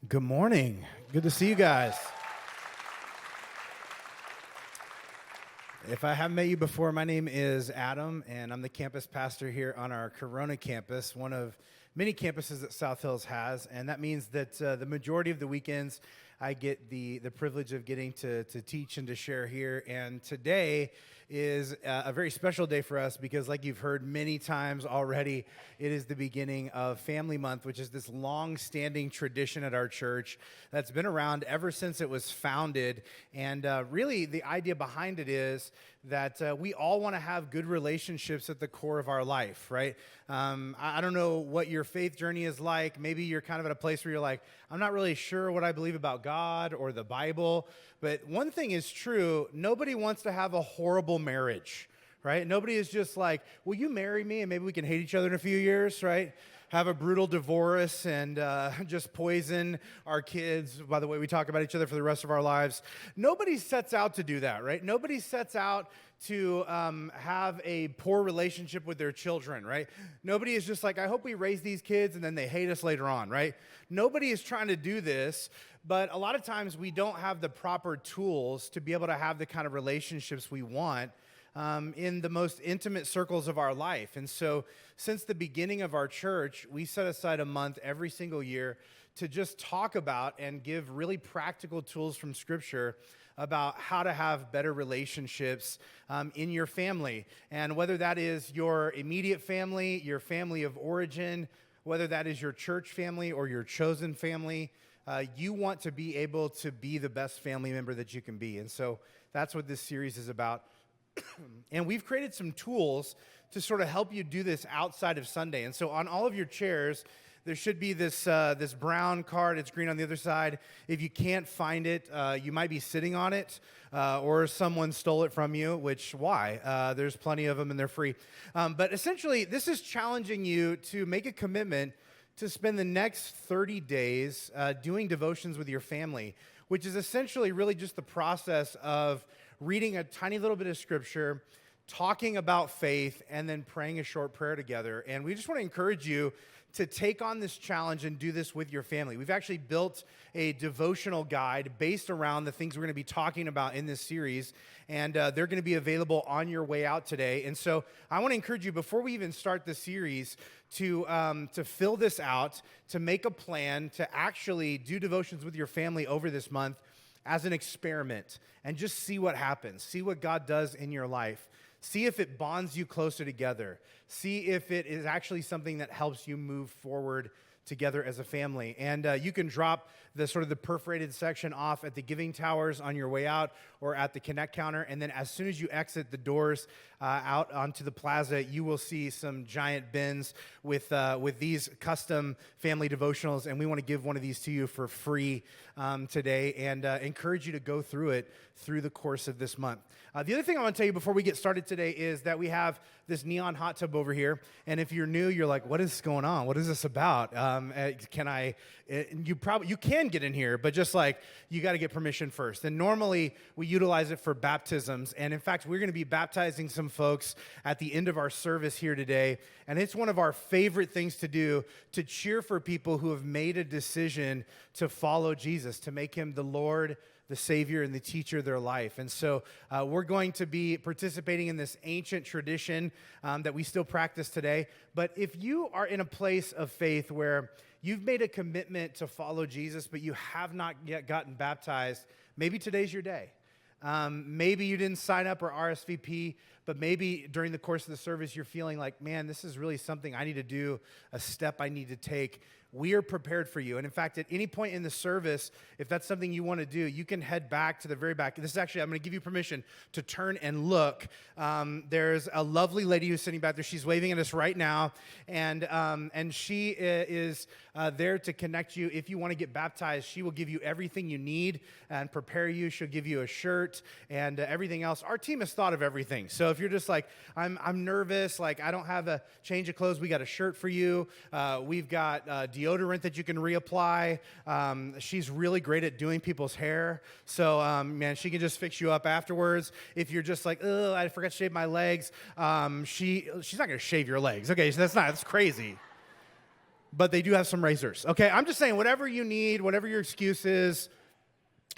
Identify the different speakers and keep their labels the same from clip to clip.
Speaker 1: Good morning. Good to see you guys. If I haven't met you before, my name is Adam, and I'm the campus pastor here on our Corona campus, one of many campuses that South Hills has, and that means that the majority of the weekends I get the privilege of getting to teach and to share here, and today is a very special day for us because, like you've heard many times already, it is the beginning of Family Month, which is this long-standing tradition at our church that's been around ever since it was founded. And really, the idea behind it is that we all want to have good relationships at the core of our life, right? I don't know what your faith journey is like. Maybe you're kind of at a place where you're like, I'm not really sure what I believe about God or the Bible. But one thing is true, nobody wants to have a horrible marriage, right? Nobody is just like, will you marry me and maybe we can hate each other in a few years, right? Have a brutal divorce and just poison our kids by the way we talk about each other for the rest of our lives. Nobody sets out to do that, right? Nobody sets out to have a poor relationship with their children, right? Nobody is just like, I hope we raise these kids and then they hate us later on, right? Nobody is trying to do this, but a lot of times we don't have the proper tools to be able to have the kind of relationships we want in the most intimate circles of our life. And so since the beginning of our church, we set aside a month every single year to just talk about and give really practical tools from Scripture about how to have better relationships in your family. And whether that is your immediate family, your family of origin, whether that is your church family or your chosen family, you want to be able to be the best family member that you can be. And so that's what this series is about. And we've created some tools to sort of help you do this outside of Sunday. And so on all of your chairs, there should be this brown card. It's green on the other side. If you can't find it, you might be sitting on it, or someone stole it from you, which, why? There's plenty of them, and they're free. But essentially, this is challenging you to make a commitment to spend the next 30 days doing devotions with your family, which is essentially really just the process of reading a tiny little bit of Scripture, talking about faith, and then praying a short prayer together. And we just want to encourage you to take on this challenge and do this with your family. We've actually built a devotional guide based around the things we're going to be talking about in this series, and they're going to be available on your way out today. And so I want to encourage you, before we even start the series, to fill this out, to make a plan, to actually do devotions with your family over this month as an experiment, and just see what happens. See what God does in your life. See if it bonds you closer together. See if it is actually something that helps you move forward together as a family. And you can drop the perforated section off at the giving towers on your way out or at the Connect counter. And then as soon as you exit the doors out onto the plaza, you will see some giant bins with these custom family devotionals. And we want to give one of these to you for free today, and encourage you to go through it through the course of this month. The other thing I want to tell you before we get started today is that we have this neon hot tub over here. And if you're new, you're like, what is going on? What is this about? You can get in here, but just like, you got to get permission first. And normally we utilize it for baptisms. And in fact, we're going to be baptizing some folks at the end of our service here today. And it's one of our favorite things to do, to cheer for people who have made a decision to follow Jesus, to make him the Lord, the Savior, and the teacher of their life. And so we're going to be participating in this ancient tradition that we still practice today. But if you are in a place of faith where you've made a commitment to follow Jesus, but you have not yet gotten baptized, maybe today's your day. Maybe you didn't sign up or RSVP, but maybe during the course of the service, you're feeling like, man, this is really something I need to do, a step I need to take. We are prepared for you. And in fact, at any point in the service, if that's something you want to do, you can head back to the very back. This is actually, I'm going to give you permission to turn and look. There's a lovely lady who's sitting back there. She's waving at us right now. And she is there to connect you. If you want to get baptized, she will give you everything you need and prepare you. She'll give you a shirt and everything else. Our team has thought of everything. So if you're just like, I'm nervous, like I don't have a change of clothes, we got a shirt for you. We've got deodorant that you can reapply. She's really great at doing people's hair. So, man, she can just fix you up afterwards. If you're just like, oh, I forgot to shave my legs, she's not going to shave your legs. Okay, so that's crazy. but they do have some razors. Okay, I'm just saying, whatever you need, whatever your excuse is,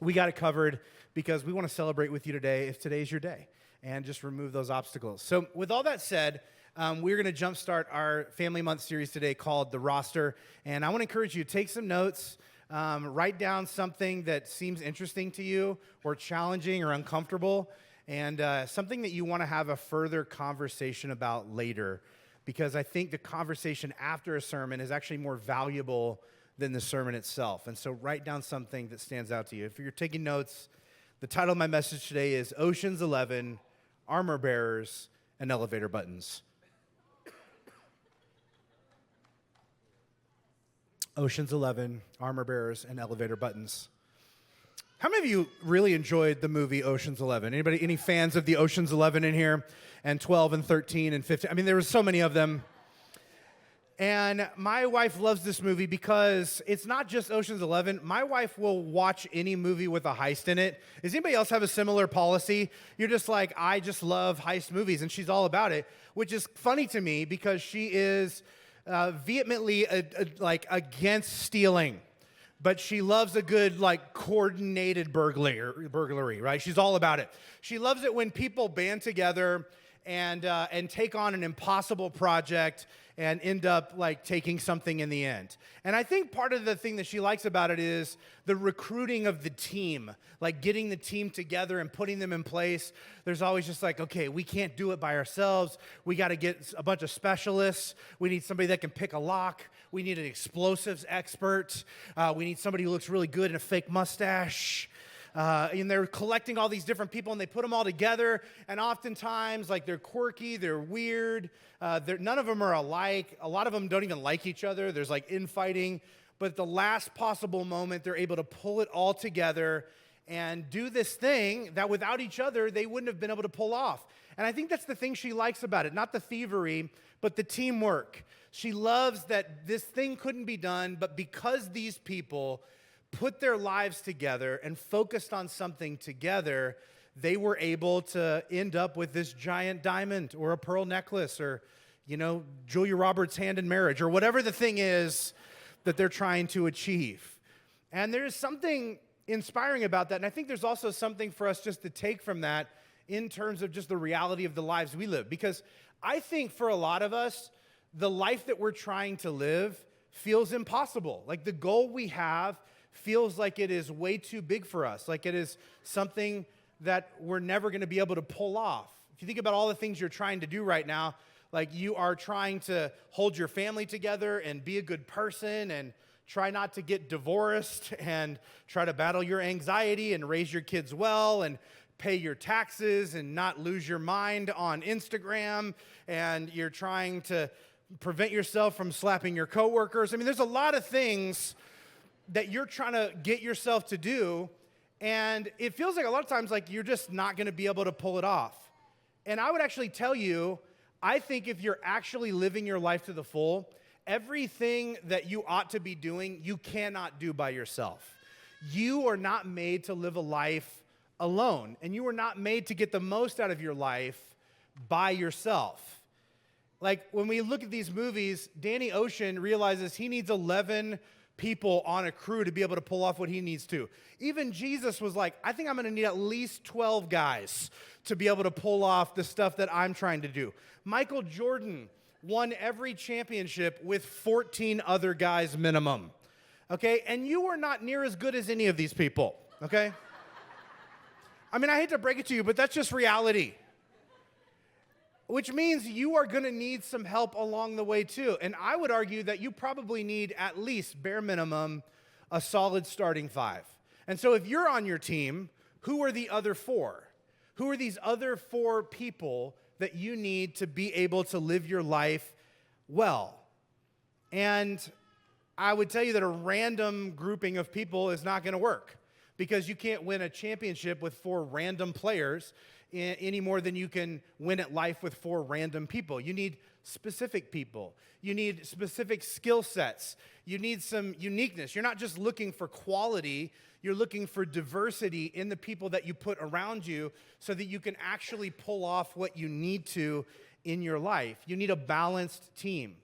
Speaker 1: we got it covered because we want to celebrate with you today if today's your day and just remove those obstacles. So with all that said, we're going to jumpstart our Family Month series today called The Roster. And I want to encourage you to take some notes, write down something that seems interesting to you or challenging or uncomfortable, and something that you want to have a further conversation about later, because I think the conversation after a sermon is actually more valuable than the sermon itself. And so write down something that stands out to you. If you're taking notes, the title of my message today is Ocean's 11, Armor Bearers, and Elevator Buttons. Ocean's 11, Armor Bearers, and Elevator Buttons. How many of you really enjoyed the movie Ocean's 11? Anybody, any fans of the Ocean's 11 in here? And 12 and 13 and 15? I mean, there were so many of them. And my wife loves this movie because it's not just Ocean's 11. My wife will watch any movie with a heist in it. Does anybody else have a similar policy? You're just like, I just love heist movies, and she's all about it, which is funny to me because she is vehemently against stealing, but she loves a good coordinated burglary, right? She's all about it. She loves it when people band together and take on an impossible project and end up taking something in the end. And I think part of the thing that she likes about it is the recruiting of the team, getting the team together and putting them in place. There's always just okay, we can't do it by ourselves. We got to get a bunch of specialists. We need somebody that can pick a lock. We need an explosives expert. We need somebody who looks really good in a fake mustache. And they're collecting all these different people, and they put them all together, and oftentimes, they're quirky, they're weird, none of them are alike. A lot of them don't even like each other. There's infighting, but at the last possible moment, they're able to pull it all together and do this thing that without each other, they wouldn't have been able to pull off. And I think that's the thing she likes about it, not the thievery, but the teamwork. She loves that this thing couldn't be done, but because these people put their lives together and focused on something together, they were able to end up with this giant diamond or a pearl necklace or, Julia Roberts' hand in marriage or whatever the thing is that they're trying to achieve. And there's something inspiring about that. And I think there's also something for us just to take from that in terms of just the reality of the lives we live. Because I think for a lot of us, the life that we're trying to live feels impossible. The goal we have feels like it is way too big for us, like it is something that we're never going to be able to pull off. If you think about all the things you're trying to do right now, you are trying to hold your family together and be a good person and try not to get divorced and try to battle your anxiety and raise your kids well and pay your taxes and not lose your mind on Instagram, and you're trying to prevent yourself from slapping your coworkers. I mean, there's a lot of things that you're trying to get yourself to do, and it feels like a lot of times you're just not going to be able to pull it off. And I would actually tell you, I think if you're actually living your life to the full, everything that you ought to be doing, you cannot do by yourself. You are not made to live a life alone, and you are not made to get the most out of your life by yourself. When we look at these movies, Danny Ocean realizes he needs 11 people on a crew to be able to pull off what he needs to. Even Jesus was like, I think I'm going to need at least 12 guys to be able to pull off the stuff that I'm trying to do. Michael Jordan won every championship with 14 other guys minimum, okay? And you are not near as good as any of these people, okay? I mean, I hate to break it to you, but that's just reality. Which means you are going to need some help along the way too. And I would argue that you probably need at least, bare minimum, a solid starting 5. And so if you're on your team, who are the other 4? Who are these other 4 people that you need to be able to live your life well? And I would tell you that a random grouping of people is not going to work, because you can't win a championship with 4 random players any more than you can win at life with 4 random people. You need specific people. You need specific skill sets. You need some uniqueness. You're not just looking for quality, you're looking for diversity in the people that you put around you so that you can actually pull off what you need to in your life. You need a balanced team.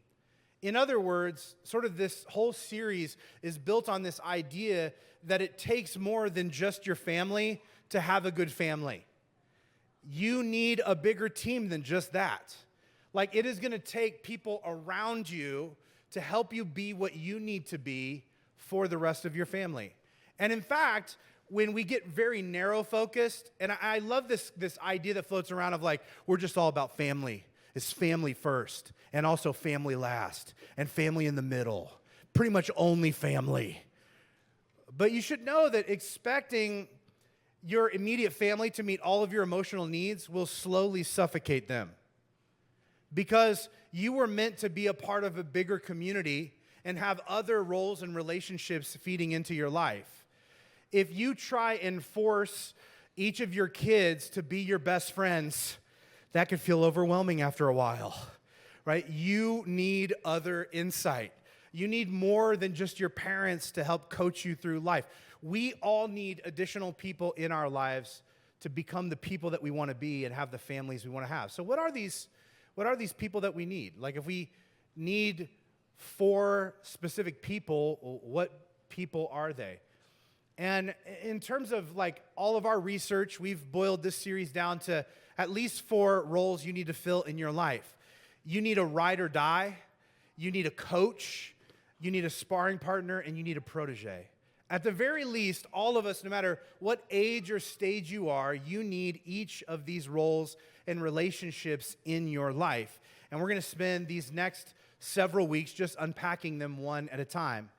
Speaker 1: In other words, sort of this whole series is built on this idea that it takes more than just your family to have a good family. You need a bigger team than just that. Like, it is going to take people around you to help you be what you need to be for the rest of your family. And in fact, when we get very narrow focused, and I love this idea that floats around of like, we're just all about family. It's family first, and also family last, and family in the middle. Pretty much only family. But you should know that expecting your immediate family to meet all of your emotional needs will slowly suffocate them. Because you were meant to be a part of a bigger community and have other roles and relationships feeding into your life. If you try and force each of your kids to be your best friends, that could feel overwhelming after a while, right? You need other insight. You need more than just your parents to help coach you through life. We all need additional people in our lives to become the people that we want to be and have the families we want to have. So what are these people that we need? Like, if we need 4 specific people, what people are they? And in terms of like all of our research, we've boiled this series down to at least 4 roles you need to fill in your life. You need a ride or die, you need a coach, you need a sparring partner, and you need a protege. At the very least, all of us, no matter what age or stage you are, you need each of these roles and relationships in your life. And we're going to spend these next several weeks just unpacking them one at a time.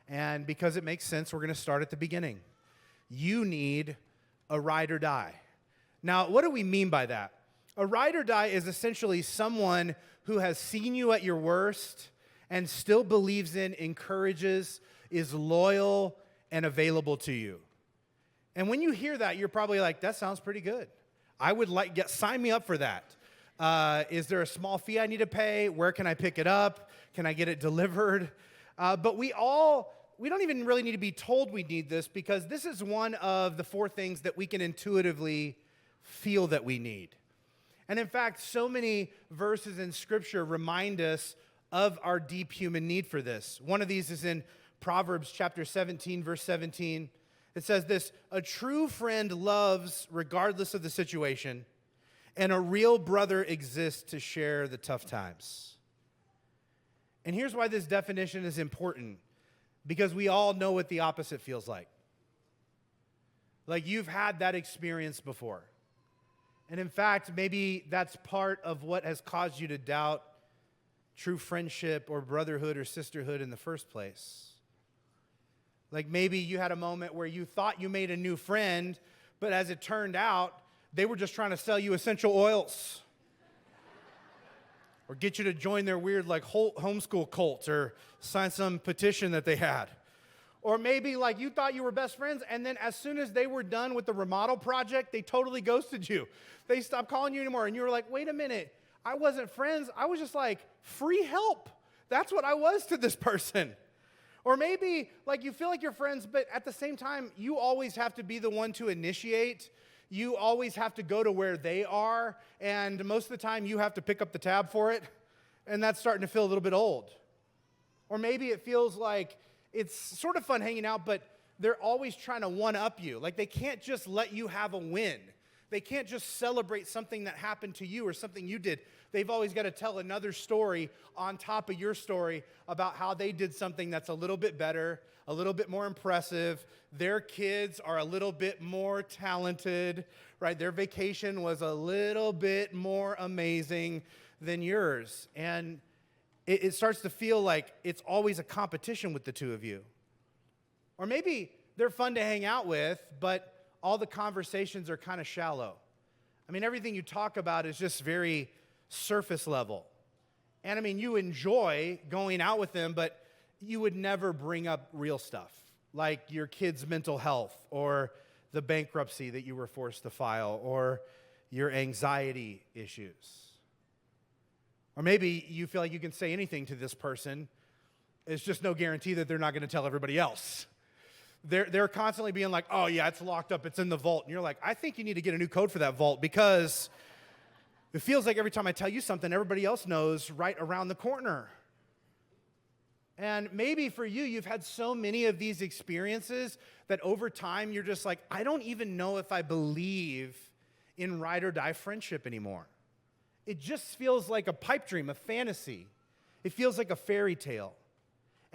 Speaker 1: And because it makes sense, we're going to start at the beginning. You need a ride or die. Now, what do we mean by that? A ride or die is essentially someone who has seen you at your worst and still believes in, encourages, is loyal, and available to you. And when you hear that, you're probably like, that sounds pretty good. I would sign me up for that. Is there a small fee I need to pay? Where can I pick it up? Can I get it delivered? But we don't even really need to be told we need this, because this is one of the 4 things that we can intuitively feel that we need. And in fact, so many verses in Scripture remind us of our deep human need for this. One of these is in Proverbs chapter 17, verse 17. It says this: a true friend loves regardless of the situation, and a real brother exists to share the tough times. And here's why this definition is important. Because we all know what the opposite feels like. Like, you've had that experience before. And in fact, maybe that's part of what has caused you to doubt true friendship or brotherhood or sisterhood in the first place. Like, maybe you had a moment where you thought you made a new friend, but as it turned out, they were just trying to sell you essential oils. Or get you to join their weird like homeschool cult, or sign some petition that they had. Or maybe like you thought you were best friends, and then as soon as they were done with the remodel project, they totally ghosted you. They stopped calling you anymore, and you were like, wait a minute, I wasn't friends, I was just like free help. That's what I was to this person. Or maybe like you feel like you're friends, but at the same time, you always have to be the one to initiate. You always have to go to where they are, and most of the time you have to pick up the tab for it, and that's starting to feel a little bit old. Or maybe it feels like it's sort of fun hanging out, but they're always trying to one-up you. Like, they can't just let you have a win. They can't just celebrate something that happened to you or something you did. They've always got to tell another story on top of your story about how they did something that's a little bit better, a little bit more impressive. Their kids are a little bit more talented, right? Their vacation was a little bit more amazing than yours. And it starts to feel like it's always a competition with the two of you. Or maybe they're fun to hang out with, but all the conversations are kind of shallow. I mean, everything you talk about is just very surface level. And I mean, you enjoy going out with them, but you would never bring up real stuff, like your kid's mental health, or the bankruptcy that you were forced to file, or your anxiety issues. Or maybe you feel like you can say anything to this person. It's just no guarantee that they're not going to tell everybody else. They're constantly being like, oh yeah, it's locked up, it's in the vault. And you're like, I think you need to get a new code for that vault, because it feels like every time I tell you something, everybody else knows right around the corner. And maybe for you, you've had so many of these experiences that over time you're just like, I don't even know if I believe in ride or die friendship anymore. It just feels like a pipe dream, a fantasy. It feels like a fairy tale.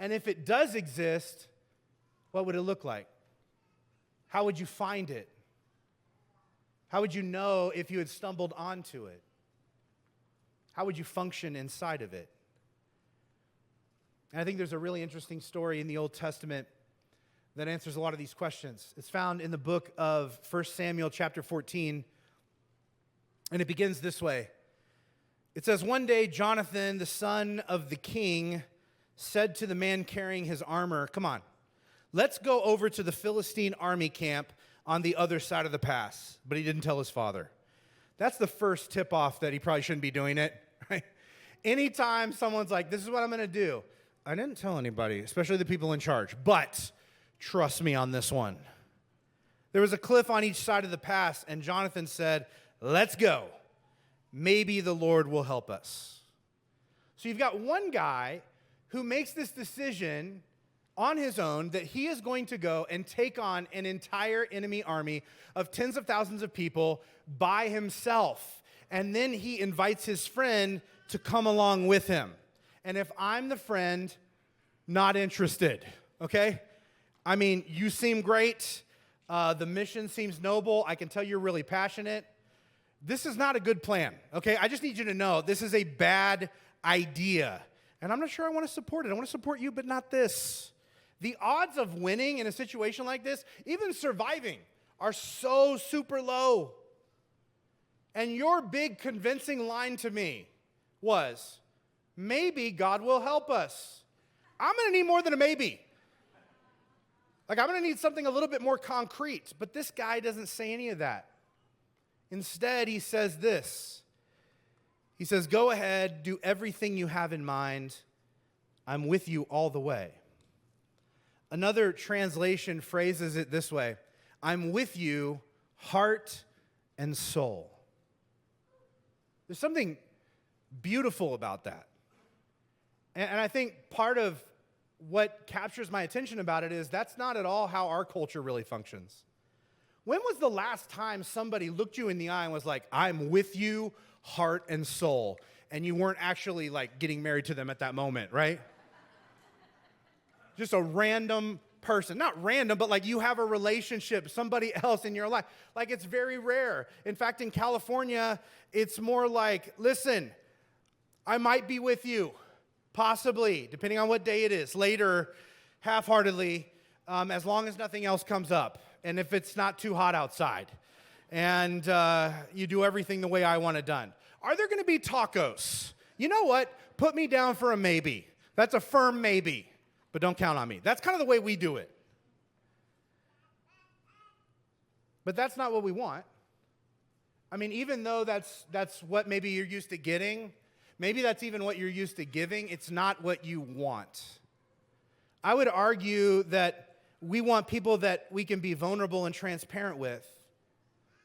Speaker 1: And if it does exist, what would it look like? How would you find it? How would you know if you had stumbled onto it? How would you function inside of it? And I think there's a really interesting story in the Old Testament that answers a lot of these questions. It's found in the book of 1 Samuel chapter 14, and it begins this way. It says, "One day Jonathan, the son of the king, said to the man carrying his armor, 'Come on, let's go over to the Philistine army camp on the other side of the pass.' But he didn't tell his father." That's the first tip-off that he probably shouldn't be doing it, right? Anytime someone's like, this is what I'm going to do, I didn't tell anybody, especially the people in charge, but trust me on this one. There was a cliff on each side of the pass, and Jonathan said, "Let's go. Maybe the Lord will help us." So you've got one guy who makes this decision on his own that he is going to go and take on an entire enemy army of tens of thousands of people by himself. And then he invites his friend to come along with him. And if I'm the friend, not interested, okay? I mean, you seem great. The mission seems noble. I can tell you're really passionate. This is not a good plan, okay? I just need you to know this is a bad idea. And I'm not sure I want to support it. I want to support you, but not this. The odds of winning in a situation like this, even surviving, are so super low. And your big convincing line to me was, maybe God will help us. I'm going to need more than a maybe. Like, I'm going to need something a little bit more concrete. But this guy doesn't say any of that. Instead, he says this. He says, "Go ahead, do everything you have in mind. I'm with you all the way." Another translation phrases it this way: "I'm with you, heart and soul." There's something beautiful about that. And I think part of what captures my attention about it is that's not at all how our culture really functions. When was the last time somebody looked you in the eye and was like, "I'm with you, heart and soul," and you weren't actually like getting married to them at that moment, right? Just a random person. Not random, but like you have a relationship, somebody else in your life. Like, it's very rare. In fact, in California, it's more like, listen, I might be with you, possibly, depending on what day it is, later, half-heartedly, as long as nothing else comes up, and if it's not too hot outside, and you do everything the way I want it done. Are there going to be tacos? You know what? Put me down for a maybe. That's a firm maybe, but don't count on me. That's kind of the way we do it. But that's not what we want. I mean, even though that's what maybe you're used to getting, maybe that's even what you're used to giving, it's not what you want. I would argue that we want people that we can be vulnerable and transparent with,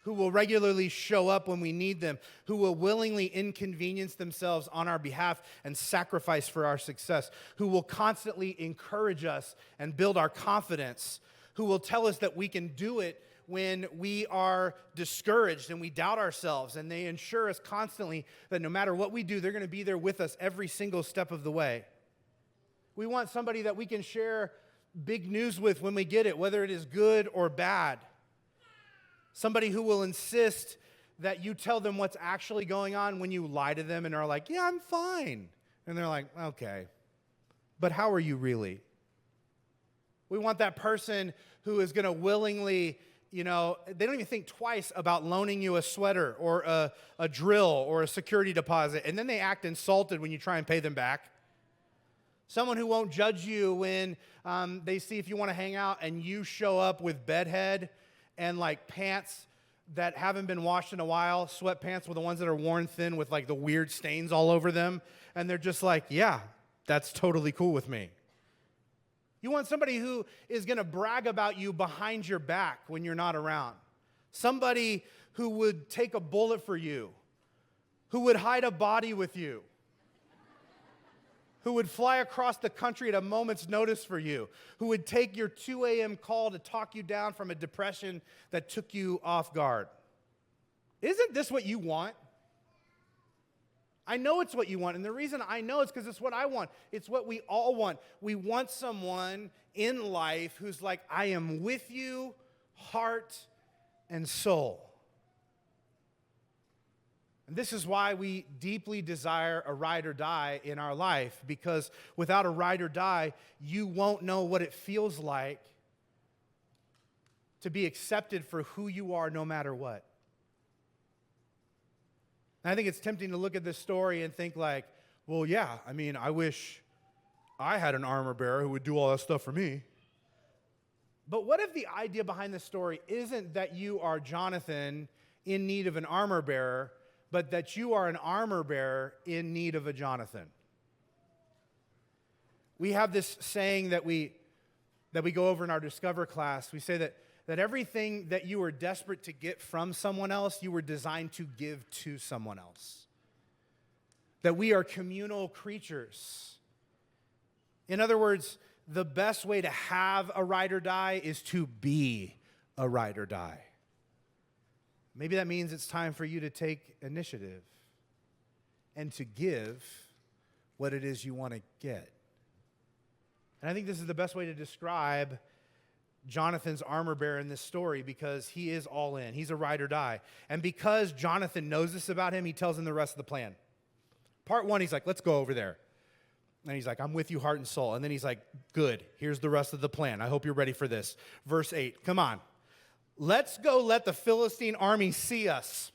Speaker 1: who will regularly show up when we need them, who will willingly inconvenience themselves on our behalf and sacrifice for our success, who will constantly encourage us and build our confidence, who will tell us that we can do it when we are discouraged and we doubt ourselves, and they ensure us constantly that no matter what we do, they're going to be there with us every single step of the way. We want somebody that we can share big news with when we get it, whether it is good or bad. Somebody who will insist that you tell them what's actually going on when you lie to them and are like, "Yeah, I'm fine." And they're like, "Okay, but how are you really?" We want that person who is going to willingly, they don't even think twice about loaning you a sweater or a drill or a security deposit, and then they act insulted when you try and pay them back. Someone who won't judge you when they see if you want to hang out and you show up with bedhead and like pants that haven't been washed in a while, sweatpants with the ones that are worn thin with like the weird stains all over them, and they're just like, "Yeah, that's totally cool with me." You want somebody who is going to brag about you behind your back when you're not around. Somebody who would take a bullet for you, who would hide a body with you, who would fly across the country at a moment's notice for you, who would take your 2 a.m. call to talk you down from a depression that took you off guard. Isn't this what you want? I know it's what you want, and the reason I know it's because it's what I want. It's what we all want. We want someone in life who's like, I am with you, heart and soul. And this is why we deeply desire a ride or die in our life, because without a ride or die, you won't know what it feels like to be accepted for who you are no matter what. And I think it's tempting to look at this story and think like, well, yeah, I mean, I wish I had an armor bearer who would do all that stuff for me. But what if the idea behind this story isn't that you are Jonathan in need of an armor bearer, but that you are an armor bearer in need of a Jonathan? We have this saying that we go over in our Discover class. We say that everything that you were desperate to get from someone else, you were designed to give to someone else. That we are communal creatures. In other words, the best way to have a ride or die is to be a ride or die. Maybe that means it's time for you to take initiative and to give what it is you want to get. And I think this is the best way to describe Jonathan's armor bearer in this story, because he is all in. He's a ride or die. And because Jonathan knows this about him, he tells him the rest of the plan. Part 1, he's like, let's go over there. And he's like, I'm with you, heart and soul. And then he's like, good, here's the rest of the plan. I hope you're ready for this. Verse 8, come on. Let's go let the Philistine army see us.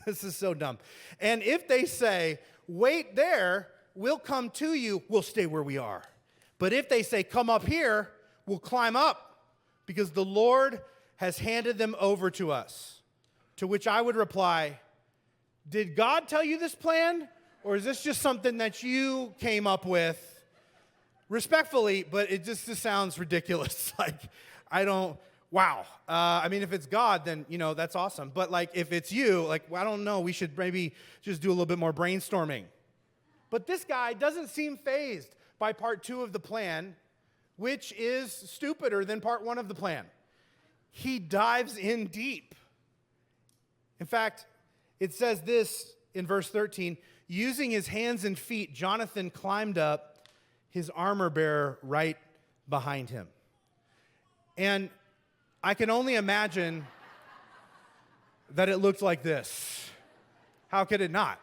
Speaker 1: This is so dumb. And if they say, wait there, we'll come to you, we'll stay where we are. But if they say, come up here, we'll climb up, because the Lord has handed them over to us. To which I would reply, did God tell you this plan? Or is this just something that you came up with? Respectfully, but it just sounds ridiculous. Like, wow. I mean, if it's God, then, that's awesome. But, like, if it's you, like, I don't know, we should maybe just do a little bit more brainstorming. But this guy doesn't seem fazed by part 2 of the plan, which is stupider than part 1 of the plan. He dives in deep. In fact, it says this in verse 13, using his hands and feet, Jonathan climbed up, his armor bearer right behind him. And I can only imagine that it looked like this. How could it not?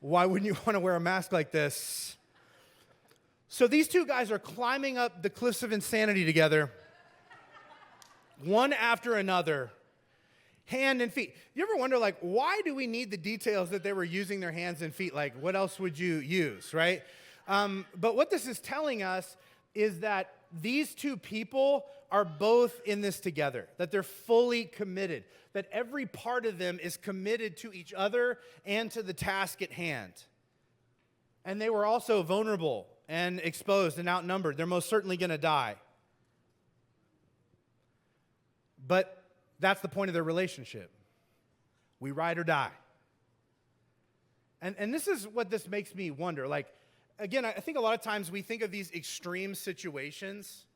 Speaker 1: Why wouldn't you want to wear a mask like this? So these two guys are climbing up the cliffs of insanity together, one after another, hand and feet. You ever wonder, like, why do we need the details that they were using their hands and feet? Like, what else would you use, right? But what this is telling us is that these two people are both in this together, that they're fully committed, that every part of them is committed to each other and to the task at hand. And they were also vulnerable and exposed and outnumbered. They're most certainly going to die. But that's the point of their relationship. We ride or die. And this is what this makes me wonder. Like, again, I think a lot of times we think of these extreme situations,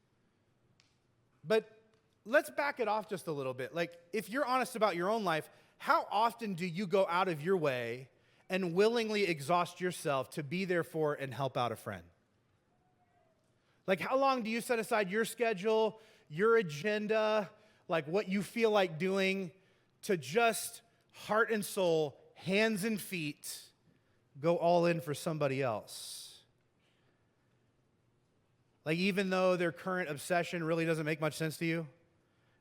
Speaker 1: but let's back it off just a little bit. Like, if you're honest about your own life, how often do you go out of your way and willingly exhaust yourself to be there for and help out a friend? Like, how long do you set aside your schedule, your agenda, like what you feel like doing, to just heart and soul, hands and feet, go all in for somebody else? Like, even though their current obsession really doesn't make much sense to you, and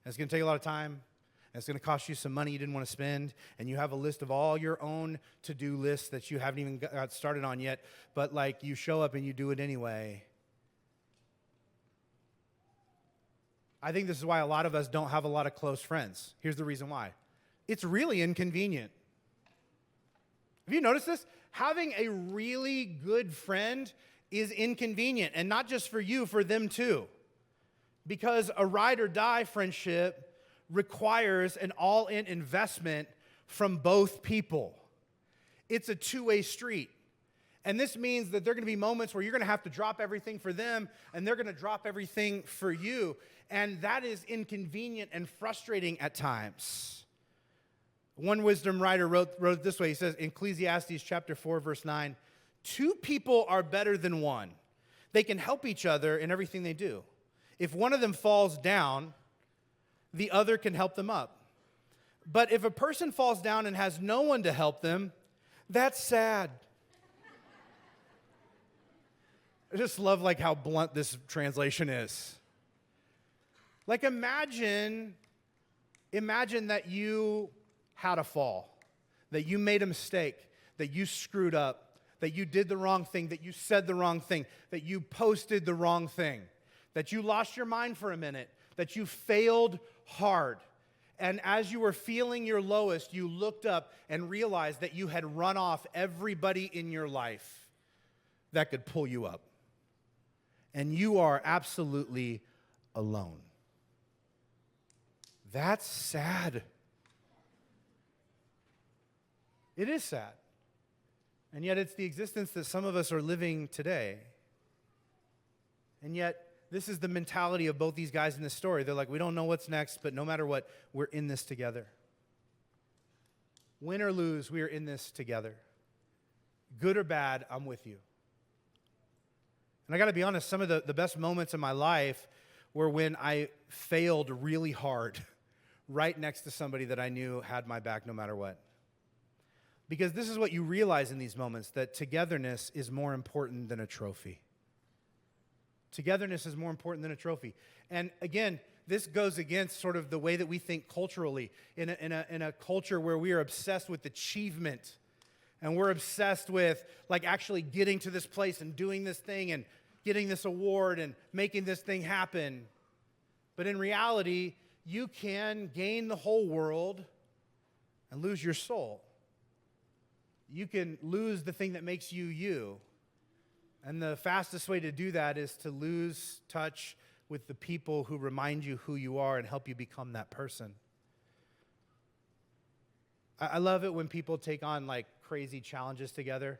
Speaker 1: it's going to take a lot of time, and it's going to cost you some money you didn't want to spend, and you have a list of all your own to-do lists that you haven't even got started on yet, but like you show up and you do it anyway. I think this is why a lot of us don't have a lot of close friends. Here's the reason why. It's really inconvenient. Have you noticed this? Having a really good friend is inconvenient, and not just for you, for them too. Because a ride or die friendship requires an all-in investment from both people. It's a two-way street. And this means that there are going to be moments where you're going to have to drop everything for them, and they're going to drop everything for you. And that is inconvenient and frustrating at times. One wisdom writer wrote it this way. He says, in Ecclesiastes chapter 4, verse 9, 2 people are better than one. They can help each other in everything they do. If one of them falls down, the other can help them up. But if a person falls down and has no one to help them, that's sad. I just love like how blunt this translation is. Like imagine that you had a fall, that you made a mistake, that you screwed up, that you did the wrong thing, that you said the wrong thing, that you posted the wrong thing, that you lost your mind for a minute, that you failed hard. And as you were feeling your lowest, you looked up and realized that you had run off everybody in your life that could pull you up. And you are absolutely alone. That's sad. It is sad. And yet it's the existence that some of us are living today. And yet this is the mentality of both these guys in this story. They're like, we don't know what's next, but no matter what, we're in this together. Win or lose, we are in this together. Good or bad, I'm with you. And I got to be honest, some of the best moments in my life were when I failed really hard right next to somebody that I knew had my back no matter what. Because this is what you realize in these moments, that togetherness is more important than a trophy. Togetherness is more important than a trophy. And again, this goes against sort of the way that we think culturally. In a culture where we are obsessed with achievement, and we're obsessed with like actually getting to this place and doing this thing and getting this award and making this thing happen. But in reality, you can gain the whole world and lose your soul. You can lose the thing that makes you you. And the fastest way to do that is to lose touch with the people who remind you who you are and help you become that person. I love it when people take on like crazy challenges together.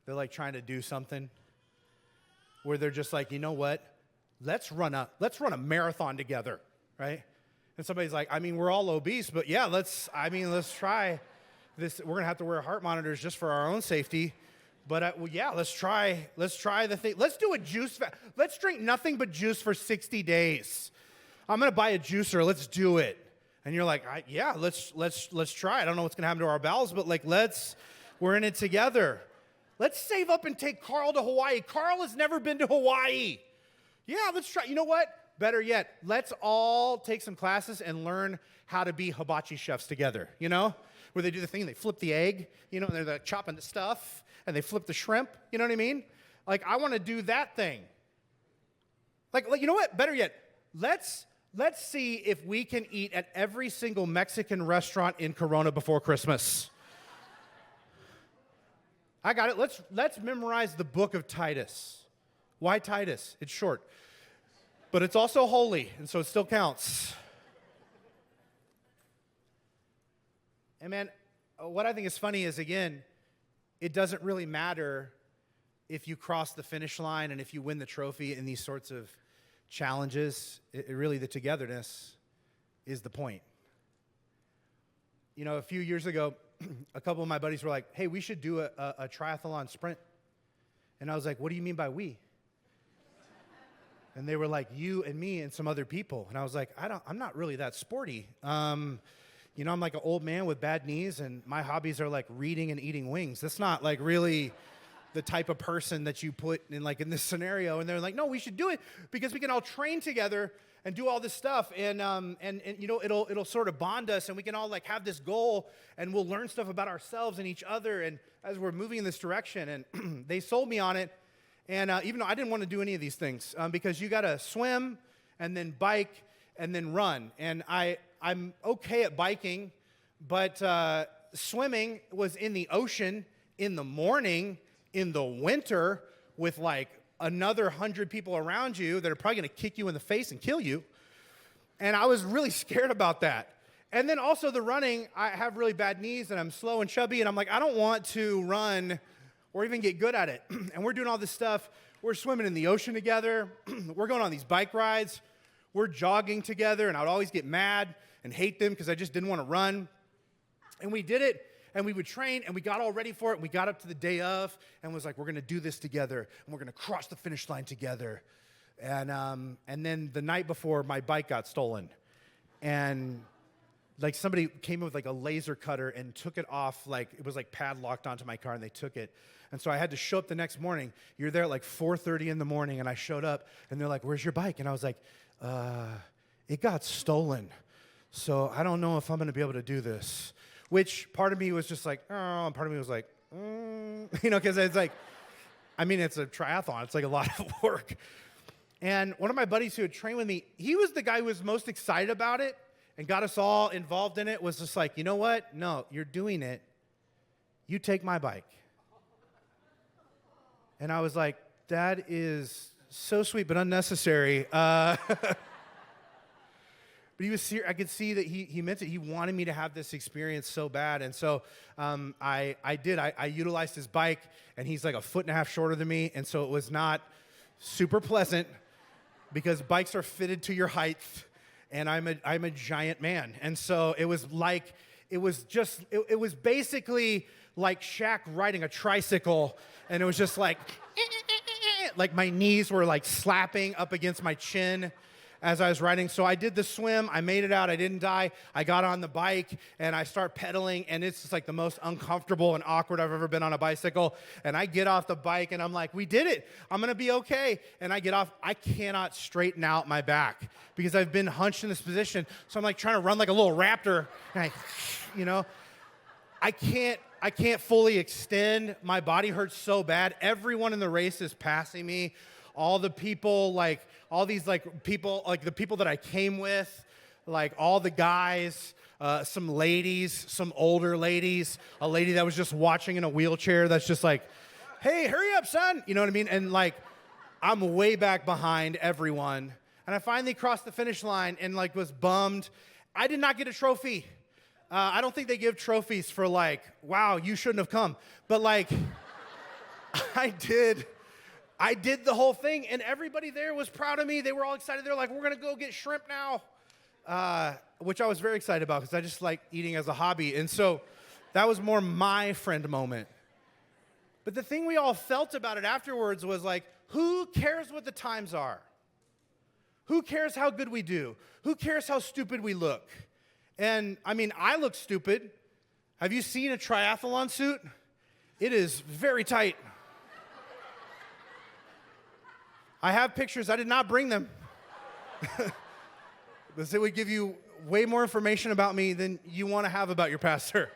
Speaker 1: They're like trying to do something where they're just like, you know what? Let's run a marathon together, right? And somebody's like, I mean, we're all obese, but yeah, let's try this. We're gonna have to wear heart monitors just for our own safety. But yeah, let's try the thing. Let's do a juice fast. Let's drink nothing but juice for 60 days. I'm gonna buy a juicer. Let's do it. And you're like, yeah, let's try. I don't know what's gonna happen to our bowels, but like, we're in it together. Let's save up and take Carl to Hawaii. Carl has never been to Hawaii. Yeah, let's try. You know what? Better yet, let's all take some classes and learn how to be hibachi chefs together, you know? Where they do the thing, they flip the egg, you know, and they're like chopping the stuff, and they flip the shrimp, you know what I mean? Like, I want to do that thing. Like, you know what? Better yet, let's see if we can eat at every single Mexican restaurant in Corona before Christmas. I got it. Let's memorize the book of Titus. Why Titus? It's short. But it's also holy, and so it still counts. And man, what I think is funny is, again, it doesn't really matter if you cross the finish line and if you win the trophy in these sorts of challenges. It really, the togetherness is the point. You know, a few years ago, a couple of my buddies were like, hey, we should do a triathlon sprint. And I was like, what do you mean by we? And they were like, you and me and some other people. And I was like, I'm not really that sporty. You know, I'm like an old man with bad knees, and my hobbies are like reading and eating wings. That's not like really the type of person that you put in like in this scenario. And they're like, no, we should do it because we can all train together and do all this stuff. And you know, it'll sort of bond us, and we can all like have this goal, and we'll learn stuff about ourselves and each other. And as we're moving in this direction, and they sold me on it. And even though I didn't want to do any of these things, because you got to swim and then bike and then run. And I'm okay at biking, but swimming was in the ocean in the morning, in the winter, with like another 100 people around you that are probably going to kick you in the face and kill you. And I was really scared about that. And then also the running, I have really bad knees and I'm slow and chubby, and I'm like, I don't want to run or even get good at it. And we're doing all this stuff. We're swimming in the ocean together. We're going on these bike rides. We're jogging together, and I would always get mad and hate them because I just didn't want to run. And we did it, and we would train, and we got all ready for it. And we got up to the day of and was like, we're going to do this together, and we're going to cross the finish line together. And then the night before, my bike got stolen. And like somebody came in with like a laser cutter and took it off, like it was like padlocked onto my car, and they took it. And so I had to show up the next morning. You're there at like 4:30 in the morning, and I showed up, and they're like, where's your bike? And I was like, it got stolen. So I don't know if I'm going to be able to do this. Which part of me was just like, oh, and part of me was like, because it's like, I mean, it's a triathlon. It's like a lot of work. And one of my buddies who had trained with me, he was the guy who was most excited about it and got us all involved in it, was just like, you know what? No, you're doing it. You take my bike. And I was like, that is so sweet but unnecessary. But he was serious. I could see that he meant it. He wanted me to have this experience so bad. And so I did. I utilized his bike, and he's like a foot and a half shorter than me. And so it was not super pleasant because bikes are fitted to your height, and I'm a giant man. And so it was basically like Shaq riding a tricycle, and it was just like my knees were like slapping up against my chin as I was riding. So I did the swim. I made it out. I didn't die. I got on the bike, and I start pedaling, and it's just like the most uncomfortable and awkward I've ever been on a bicycle. And I get off the bike, and I'm like, we did it. I'm going to be okay. And I get off. I cannot straighten out my back because I've been hunched in this position. So I'm like trying to run like a little raptor. And I can't fully extend. My body hurts so bad. Everyone in the race is passing me. All the people, like all these like people, like the people that I came with, like all the guys, some ladies, some older ladies, a lady that was just watching in a wheelchair that's just like, hey, hurry up, son. You know what I mean? And like, I'm way back behind everyone. And I finally crossed the finish line and like was bummed. I did not get a trophy. I don't think they give trophies for like, wow, you shouldn't have come. But like, I did the whole thing, and everybody there was proud of me. They were all excited. They're like, we're going to go get shrimp now, which I was very excited about because I just like eating as a hobby. And so that was more my friend moment. But the thing we all felt about it afterwards was like, who cares what the times are? Who cares how good we do? Who cares how stupid we look? And, I mean, I look stupid. Have you seen a triathlon suit? It is very tight. I have pictures. I did not bring them. Because it would give you way more information about me than you want to have about your pastor.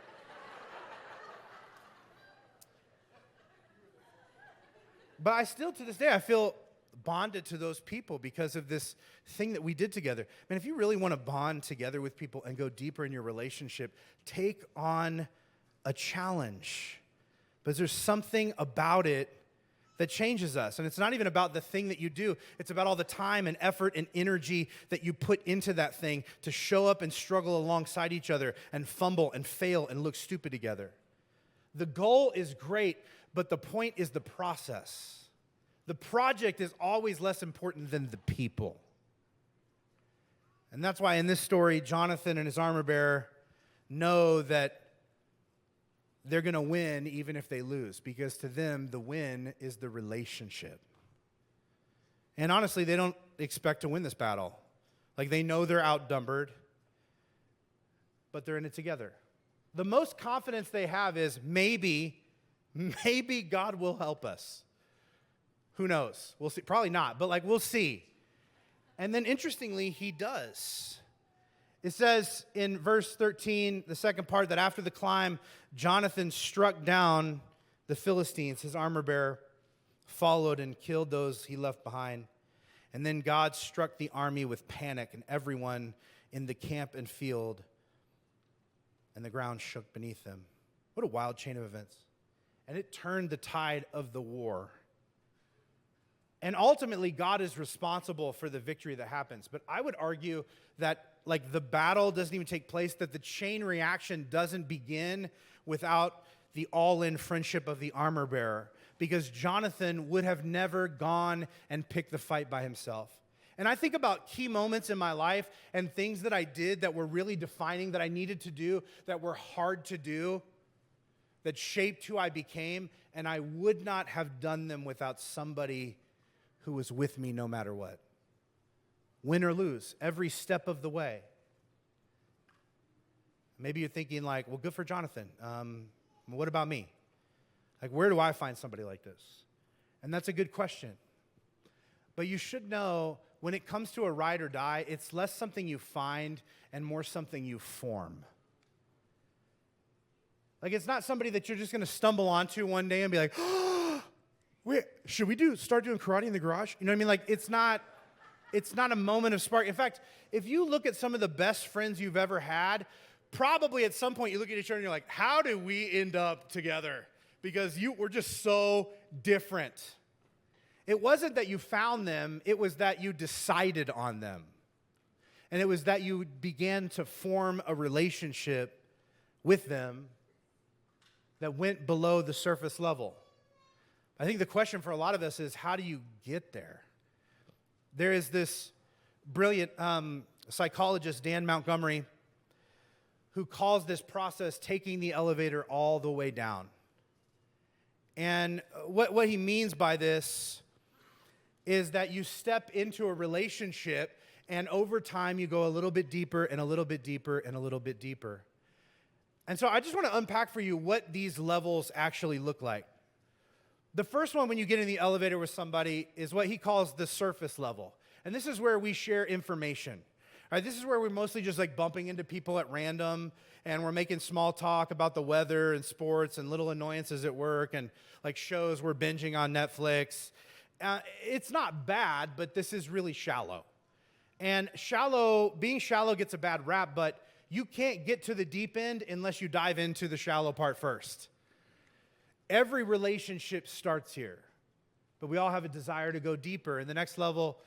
Speaker 1: But I still, to this day, I feel bonded to those people because of this thing that we did together. Man, if you really want to bond together with people and go deeper in your relationship, take on a challenge. Because there's something about it that changes us. And it's not even about the thing that you do. It's about all the time and effort and energy that you put into that thing to show up and struggle alongside each other and fumble and fail and look stupid together. The goal is great, but the point is the process. The project is always less important than the people. And that's why in this story, Jonathan and his armor bearer know that they're going to win even if they lose, because to them, the win is the relationship. And honestly, they don't expect to win this battle. Like, they know they're outnumbered, but they're in it together. The most confidence they have is maybe God will help us. Who knows? We'll see. Probably not, but like, we'll see. And then interestingly, he does. It says in verse 13, the second part, that after the climb, Jonathan struck down the Philistines. His armor bearer followed and killed those he left behind. And then God struck the army with panic, and everyone in the camp and field, and the ground shook beneath them. What a wild chain of events. And it turned the tide of the war. And ultimately, God is responsible for the victory that happens. But I would argue that like the battle doesn't even take place, that the chain reaction doesn't begin without the all-in friendship of the armor bearer, because Jonathan would have never gone and picked the fight by himself. And I think about key moments in my life and things that I did that were really defining, that I needed to do, that were hard to do, that shaped who I became, and I would not have done them without somebody who was with me no matter what. Win or lose, every step of the way. Maybe you're thinking like, well, good for Jonathan. What about me? Like, where do I find somebody like this? And that's a good question. But you should know, when it comes to a ride or die, it's less something you find and more something you form. Like, it's not somebody that you're just going to stumble onto one day and be like, oh, wait, should we start doing karate in the garage? You know what I mean? Like, it's not a moment of spark. In fact, if you look at some of the best friends you've ever had, probably at some point you look at each other and you're like, how did we end up together? Because we're just so different. It wasn't that you found them, it was that you decided on them. And it was that you began to form a relationship with them that went below the surface level. I think the question for a lot of us is, how do you get there? There is this brilliant psychologist, Dan Montgomery, who calls this process taking the elevator all the way down. And what he means by this is that you step into a relationship, and over time you go a little bit deeper and a little bit deeper and a little bit deeper. And so I just want to unpack for you what these levels actually look like. The first one, when you get in the elevator with somebody, is what he calls the surface level. And this is where we share information. All right, this is where we're mostly just like bumping into people at random, and we're making small talk about the weather and sports and little annoyances at work and like shows we're binging on Netflix. It's not bad, but this is really shallow. And being shallow gets a bad rap, but you can't get to the deep end unless you dive into the shallow part first. Every relationship starts here, but we all have a desire to go deeper. And the next level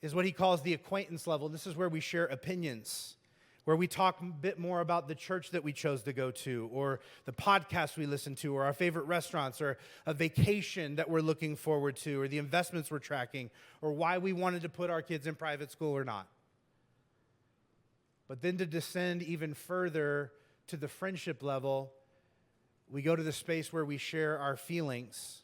Speaker 1: is what he calls the acquaintance level. This is where we share opinions, where we talk a bit more about the church that we chose to go to, or the podcast we listen to, or our favorite restaurants, or a vacation that we're looking forward to, or the investments we're tracking, or why we wanted to put our kids in private school or not. But then to descend even further to the friendship level, we go to the space where we share our feelings.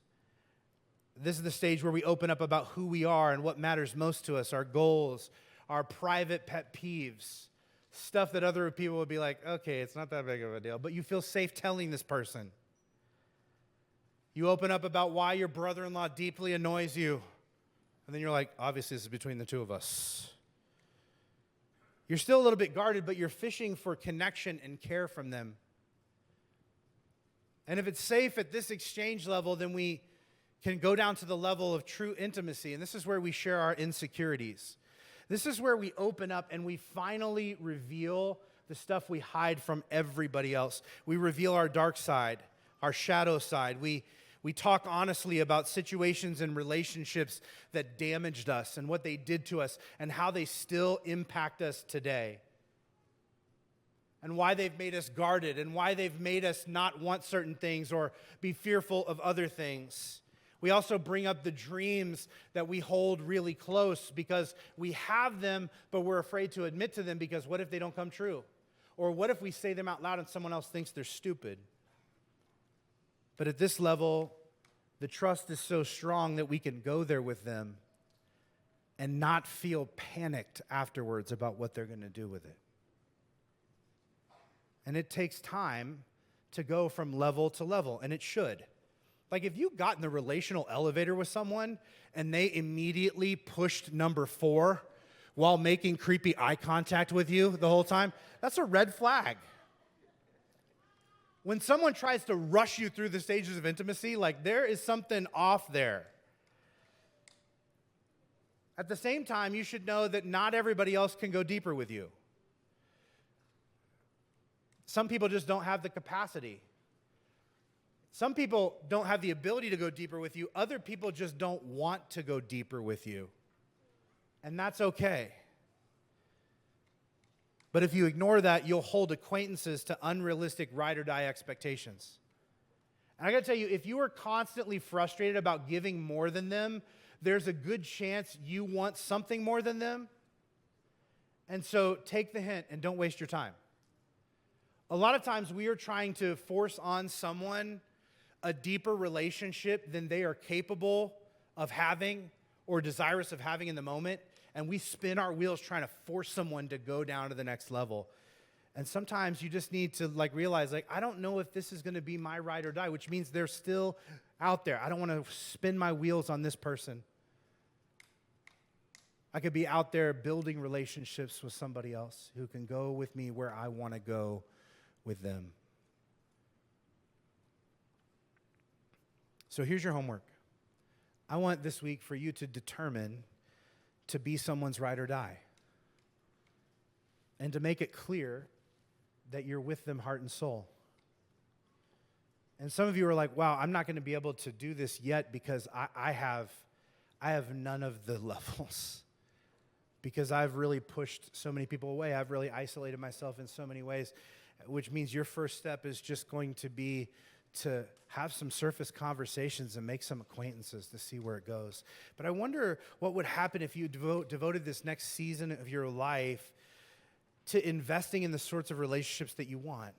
Speaker 1: This is the stage where we open up about who we are and what matters most to us, our goals, our private pet peeves, stuff that other people would be like, okay, it's not that big of a deal, but you feel safe telling this person. You open up about why your brother-in-law deeply annoys you, and then you're like, obviously this is between the two of us. You're still a little bit guarded, but you're fishing for connection and care from them. And if it's safe at this exchange level, then we can go down to the level of true intimacy. And this is where we share our insecurities. This is where we open up and we finally reveal the stuff we hide from everybody else. We reveal our dark side, our shadow side. We talk honestly about situations and relationships that damaged us and what they did to us and how they still impact us today. And why they've made us guarded and why they've made us not want certain things or be fearful of other things. We also bring up the dreams that we hold really close because we have them, but we're afraid to admit to them because what if they don't come true? Or what if we say them out loud and someone else thinks they're stupid? But at this level, the trust is so strong that we can go there with them and not feel panicked afterwards about what they're going to do with it. And it takes time to go from level to level, and it should. Like if you got in the relational elevator with someone and they immediately pushed number 4 while making creepy eye contact with you the whole time, that's a red flag. When someone tries to rush you through the stages of intimacy, like there is something off there. At the same time, you should know that not everybody else can go deeper with you. Some people just don't have the capacity. Some people don't have the ability to go deeper with you. Other people just don't want to go deeper with you. And that's okay. But if you ignore that, you'll hold acquaintances to unrealistic ride or die expectations. And I got to tell you, if you are constantly frustrated about giving more than them, there's a good chance you want something more than them. And so take the hint and don't waste your time. A lot of times we are trying to force on someone a deeper relationship than they are capable of having or desirous of having in the moment. And we spin our wheels trying to force someone to go down to the next level. And sometimes you just need to realize, I don't know if this is going to be my ride or die, which means they're still out there. I don't want to spin my wheels on this person. I could be out there building relationships with somebody else who can go with me where I want to go with them. So here's your homework. I want this week for you to determine to be someone's ride or die. And to make it clear that you're with them heart and soul. And some of you are like, wow, I'm not going to be able to do this yet because I have none of the levels. Because I've really pushed so many people away. I've really isolated myself in so many ways, which means your first step is just going to be to have some surface conversations and make some acquaintances to see where it goes. But I wonder what would happen if you devoted this next season of your life to investing in the sorts of relationships that you want.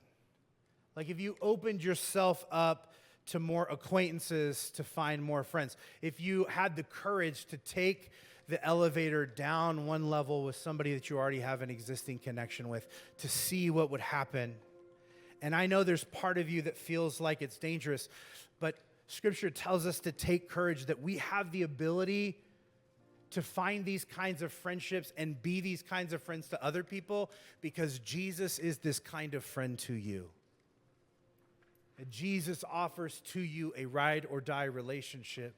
Speaker 1: Like if you opened yourself up to more acquaintances to find more friends. If you had the courage to take the elevator down one level with somebody that you already have an existing connection with to see what would happen. And I know there's part of you that feels like it's dangerous, but Scripture tells us to take courage, that we have the ability to find these kinds of friendships and be these kinds of friends to other people because Jesus is this kind of friend to you. And Jesus offers to you a ride or die relationship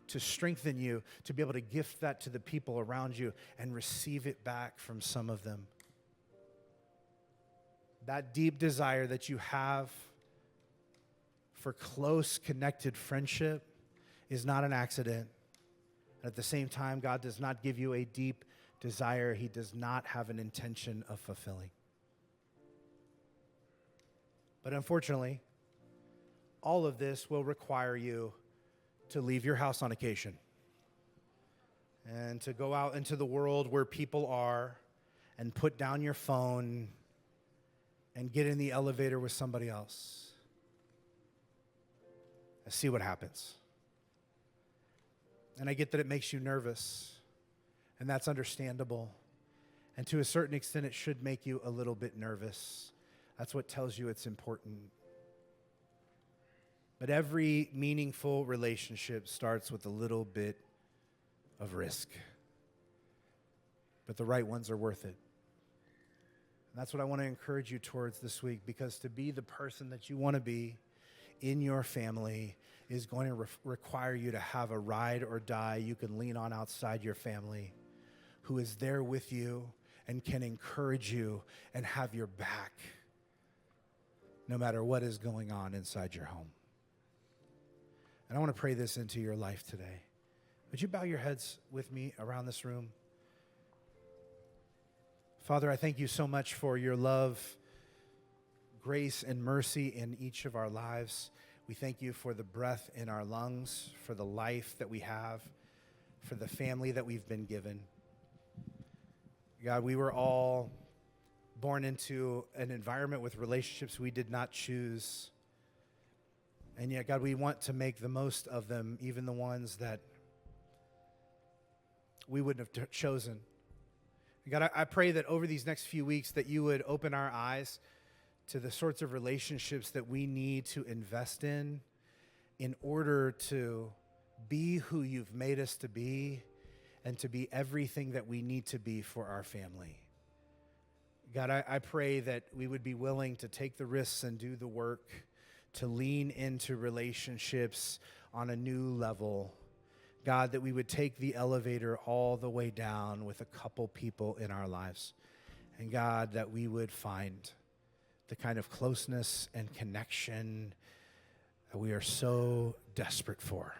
Speaker 1: to strengthen you, to be able to gift that to the people around you and receive it back from some of them. That deep desire that you have for close, connected friendship is not an accident. At the same time, God does not give you a deep desire He does not have an intention of fulfilling. But unfortunately, all of this will require you to leave your house on occasion and to go out into the world where people are and put down your phone and get in the elevator with somebody else and see what happens. And I get that it makes you nervous, and that's understandable. And to a certain extent, it should make you a little bit nervous. That's what tells you it's important. But every meaningful relationship starts with a little bit of risk. But the right ones are worth it. And that's what I want to encourage you towards this week, because to be the person that you want to be in your family is going to require you to have a ride or die you can lean on outside your family, who is there with you and can encourage you and have your back no matter what is going on inside your home. And I want to pray this into your life today. Would you bow your heads with me around this room? Father, I thank you so much for your love, grace, and mercy in each of our lives. We thank you for the breath in our lungs, for the life that we have, for the family that we've been given. God, we were all born into an environment with relationships we did not choose. And yet, God, we want to make the most of them, even the ones that we wouldn't have chosen. God, I pray that over these next few weeks that you would open our eyes to the sorts of relationships that we need to invest in order to be who you've made us to be and to be everything that we need to be for our family. God, I pray that we would be willing to take the risks and do the work to lean into relationships on a new level. God, that we would take the elevator all the way down with a couple people in our lives. And God, that we would find the kind of closeness and connection that we are so desperate for.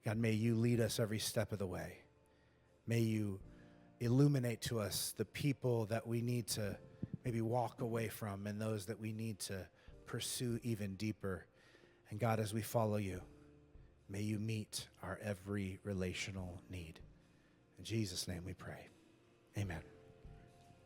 Speaker 1: God, may you lead us every step of the way. May you illuminate to us the people that we need to maybe walk away from and those that we need to pursue even deeper. And God, as we follow you, may you meet our every relational need. In Jesus' name we pray. Amen.